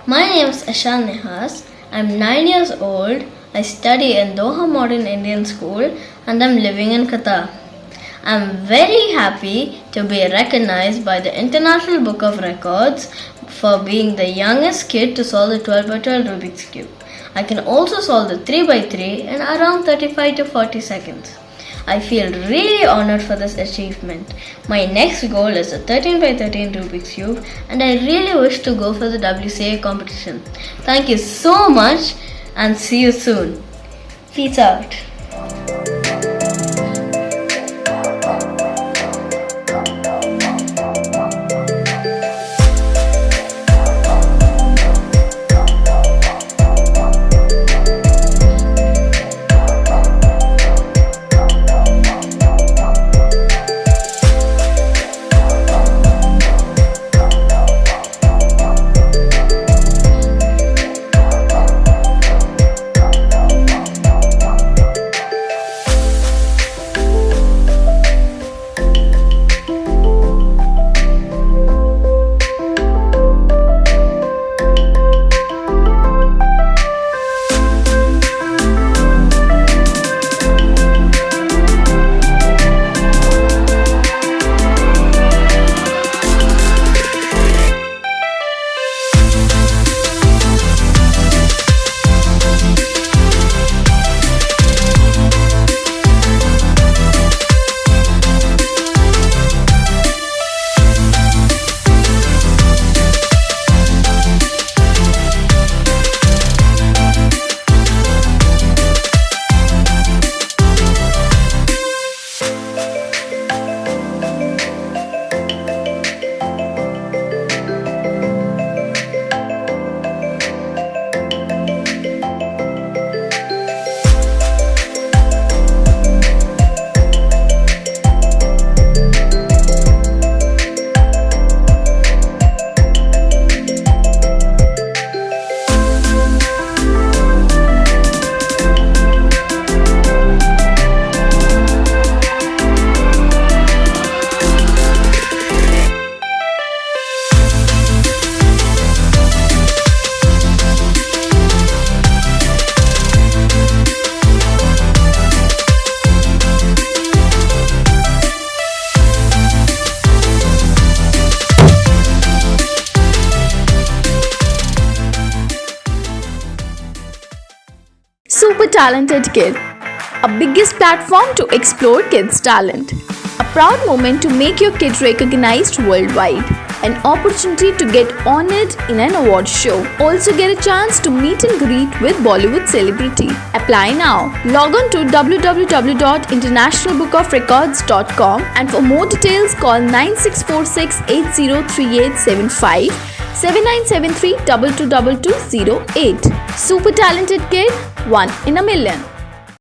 My name is Eshan Nihas. I'm 9 years old. I study in Doha Modern Indian School and I'm living in Qatar. I'm very happy to be recognized by the International Book of Records for being the youngest kid to solve the 12 by 12 Rubik's Cube. I can also solve the 3 by 3 in around 35 to 40 seconds. I feel really honored for this achievement. My next goal is a 13 by 13 Rubik's Cube and I really wish to go for the WCA competition. Thank you so much and see you soon. Peace out. Super Talented Kid, a biggest platform to explore kids' talent. A proud moment to make your kid recognized worldwide. An opportunity to get honored in an award show. Also get a chance to meet and greet with Bollywood celebrity. Apply now. Log on to www.internationalbookofrecords.com and for more details call 9646 803875 7973 222208. Super Talented Kid, one in a million.